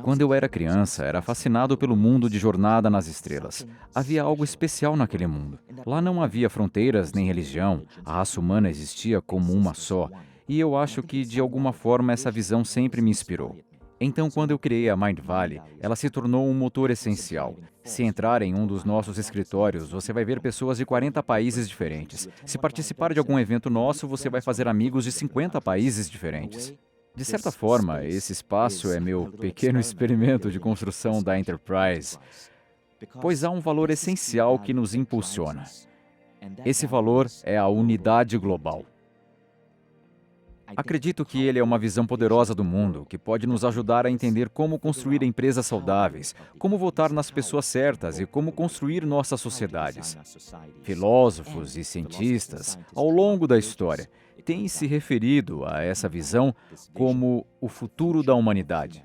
Quando eu era criança, era fascinado pelo mundo de Jornada nas Estrelas. Havia algo especial naquele mundo. Lá não havia fronteiras nem religião, a raça humana existia como uma só, e eu acho que, de alguma forma, essa visão sempre me inspirou. Então, quando eu criei a Mind Valley, ela se tornou um motor essencial. Se entrar em um dos nossos escritórios, você vai ver pessoas de 40 países diferentes. Se participar de algum evento nosso, você vai fazer amigos de 50 países diferentes. De certa forma, esse espaço é meu pequeno experimento de construção da Enterprise, pois há um valor essencial que nos impulsiona. Esse valor é a unidade global. Acredito que ele é uma visão poderosa do mundo, que pode nos ajudar a entender como construir empresas saudáveis, como votar nas pessoas certas e como construir nossas sociedades. Filósofos e cientistas, ao longo da história, têm se referido a essa visão como o futuro da humanidade.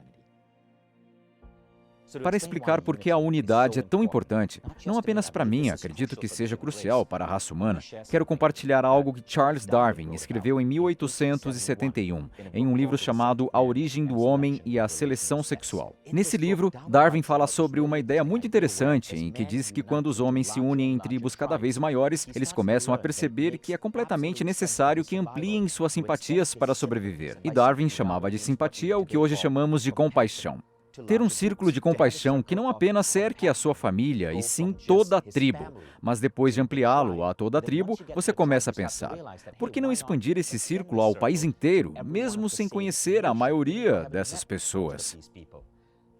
Para explicar por que a unidade é tão importante, não apenas para mim, acredito que seja crucial para a raça humana, quero compartilhar algo que Charles Darwin escreveu em 1871, em um livro chamado A Origem do Homem e a Seleção Sexual. Nesse livro, Darwin fala sobre uma ideia muito interessante, em que diz que quando os homens se unem em tribos cada vez maiores, eles começam a perceber que é completamente necessário que ampliem suas simpatias para sobreviver. E Darwin chamava de simpatia o que hoje chamamos de compaixão. Ter um círculo de compaixão que não apenas cerque a sua família, e sim toda a tribo. Mas depois de ampliá-lo a toda a tribo, você começa a pensar, por que não expandir esse círculo ao país inteiro, mesmo sem conhecer a maioria dessas pessoas?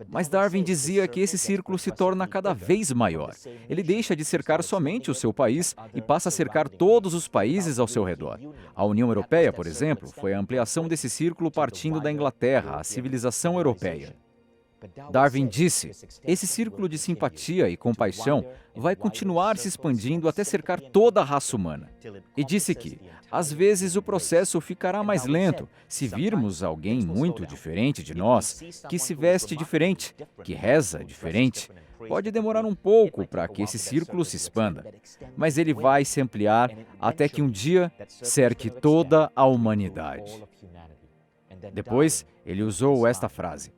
Mas Darwin dizia que esse círculo se torna cada vez maior. Ele deixa de cercar somente o seu país e passa a cercar todos os países ao seu redor. A União Europeia, por exemplo, foi a ampliação desse círculo partindo da Inglaterra, a civilização europeia. Darwin disse, esse círculo de simpatia e compaixão vai continuar se expandindo até cercar toda a raça humana. E disse que, às vezes, o processo ficará mais lento se virmos alguém muito diferente de nós, que se veste diferente, que reza diferente. Pode demorar um pouco para que esse círculo se expanda, mas ele vai se ampliar até que um dia cerque toda a humanidade. Depois, ele usou esta frase.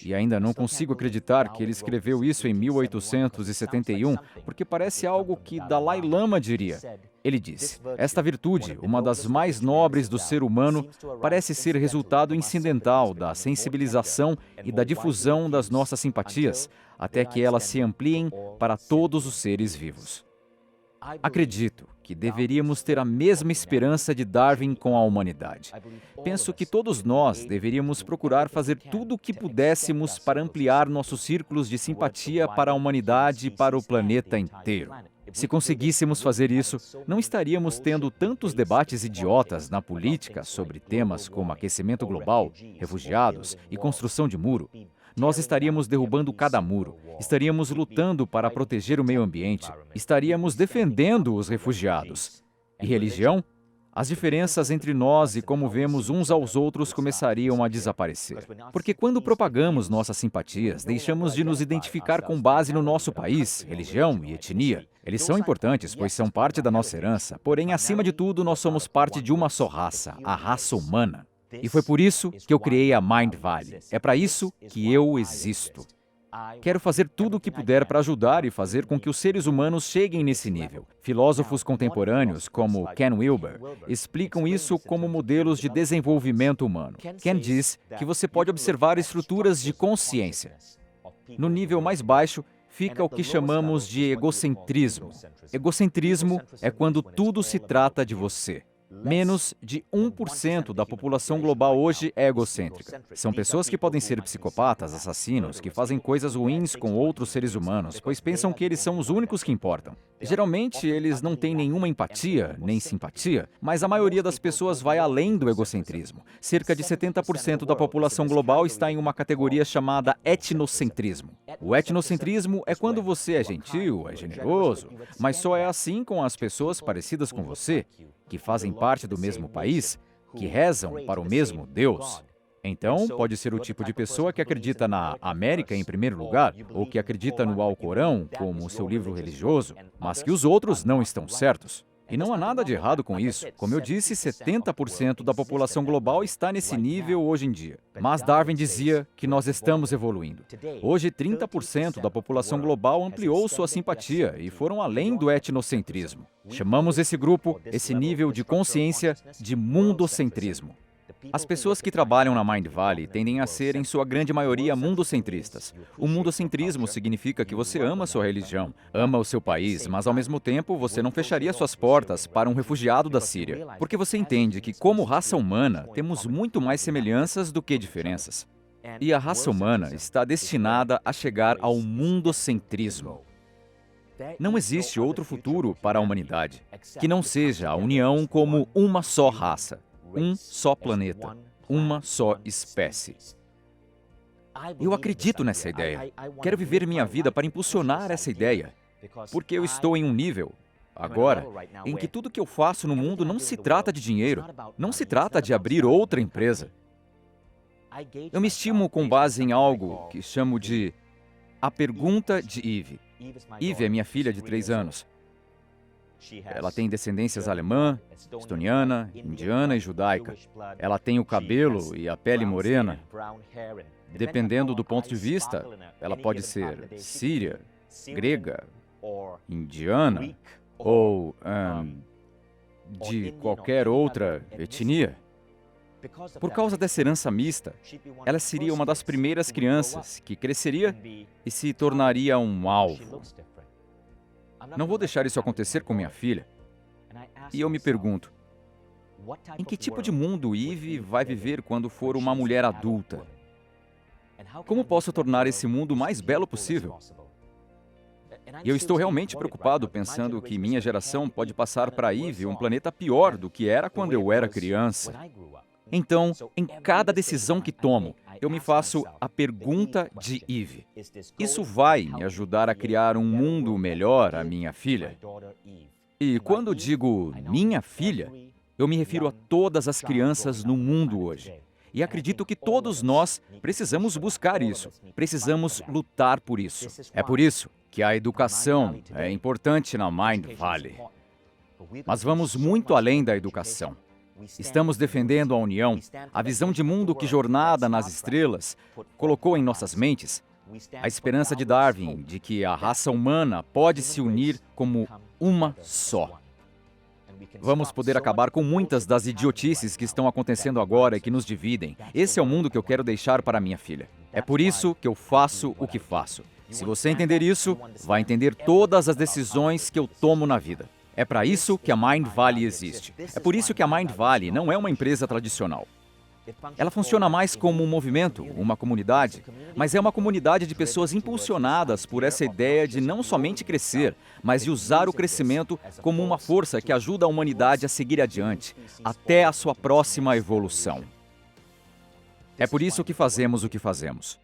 E ainda não consigo acreditar que ele escreveu isso em 1871, porque parece algo que Dalai Lama diria. Ele disse, esta virtude, uma das mais nobres do ser humano, parece ser resultado incidental da sensibilização e da difusão das nossas simpatias, até que elas se ampliem para todos os seres vivos. Acredito que deveríamos ter a mesma esperança de Darwin com a humanidade. Penso que todos nós deveríamos procurar fazer tudo o que pudéssemos para ampliar nossos círculos de simpatia para a humanidade e para o planeta inteiro. Se conseguíssemos fazer isso, não estaríamos tendo tantos debates idiotas na política sobre temas como aquecimento global, refugiados e construção de muro. Nós estaríamos derrubando cada muro, estaríamos lutando para proteger o meio ambiente, estaríamos defendendo os refugiados. E religião? As diferenças entre nós e como vemos uns aos outros começariam a desaparecer. Porque quando propagamos nossas simpatias, deixamos de nos identificar com base no nosso país, religião e etnia. Eles são importantes, pois são parte da nossa herança, porém, acima de tudo, nós somos parte de uma só raça, a raça humana. E foi por isso que eu criei a Mind Valley. É para isso que eu existo. Quero fazer tudo o que puder para ajudar e fazer com que os seres humanos cheguem nesse nível. Filósofos contemporâneos, como Ken Wilber, explicam isso como modelos de desenvolvimento humano. Ken diz que você pode observar estruturas de consciência. No nível mais baixo, fica o que chamamos de egocentrismo. Egocentrismo é quando tudo se trata de você. Menos de 1% da população global hoje é egocêntrica. São pessoas que podem ser psicopatas, assassinos, que fazem coisas ruins com outros seres humanos, pois pensam que eles são os únicos que importam. Geralmente, eles não têm nenhuma empatia, nem simpatia, mas a maioria das pessoas vai além do egocentrismo. Cerca de 70% da população global está em uma categoria chamada etnocentrismo. O etnocentrismo é quando você é gentil, é generoso, mas só é assim com as pessoas parecidas com você, que fazem parte do mesmo país, que rezam para o mesmo Deus. Então, pode ser o tipo de pessoa que acredita na América em primeiro lugar, ou que acredita no Alcorão como seu livro religioso, mas que os outros não estão certos. E não há nada de errado com isso. Como eu disse, 70% da população global está nesse nível hoje em dia. Mas Darwin dizia que nós estamos evoluindo. Hoje, 30% da população global ampliou sua simpatia e foram além do etnocentrismo. Chamamos esse grupo, esse nível de consciência, de mundocentrismo. As pessoas que trabalham na Mind Valley tendem a ser, em sua grande maioria, mundocentristas. O mundocentrismo significa que você ama sua religião, ama o seu país, mas ao mesmo tempo você não fecharia suas portas para um refugiado da Síria, porque você entende que, como raça humana, temos muito mais semelhanças do que diferenças. E a raça humana está destinada a chegar ao mundocentrismo. Não existe outro futuro para a humanidade que não seja a união como uma só raça. Um só planeta, uma só espécie. Eu acredito nessa ideia. Quero viver minha vida para impulsionar essa ideia, porque eu estou em um nível, agora, em que tudo que eu faço no mundo não se trata de dinheiro, não se trata de abrir outra empresa. Eu me estimo com base em algo que chamo de a pergunta de Eve. Eve é minha filha de 3 anos. Ela tem descendências alemã, estoniana, indiana e judaica. Ela tem o cabelo e a pele morena. Dependendo do ponto de vista, ela pode ser síria, grega, indiana ou de qualquer outra etnia. Por causa dessa herança mista, ela seria uma das primeiras crianças que cresceria e se tornaria um alvo. Não vou deixar isso acontecer com minha filha. E eu me pergunto, em que tipo de mundo Eve vai viver quando for uma mulher adulta? Como posso tornar esse mundo o mais belo possível? E eu estou realmente preocupado pensando que minha geração pode passar para Eve um planeta pior do que era quando eu era criança. Então, em cada decisão que tomo, eu me faço a pergunta de Eve. Isso vai me ajudar a criar um mundo melhor à minha filha? E quando digo minha filha, eu me refiro a todas as crianças no mundo hoje. E acredito que todos nós precisamos buscar isso, precisamos lutar por isso. É por isso que a educação é importante na Mind Valley. Mas vamos muito além da educação. Estamos defendendo a união, a visão de mundo que Jornada nas Estrelas colocou em nossas mentes, a esperança de Darwin de que a raça humana pode se unir como uma só. Vamos poder acabar com muitas das idiotices que estão acontecendo agora e que nos dividem. Esse é o mundo que eu quero deixar para minha filha. É por isso que eu faço o que faço. Se você entender isso, vai entender todas as decisões que eu tomo na vida. É para isso que a Mind Valley existe. É por isso que a Mind Valley não é uma empresa tradicional. Ela funciona mais como um movimento, uma comunidade, mas é uma comunidade de pessoas impulsionadas por essa ideia de não somente crescer, mas de usar o crescimento como uma força que ajuda a humanidade a seguir adiante, até a sua próxima evolução. É por isso que fazemos o que fazemos.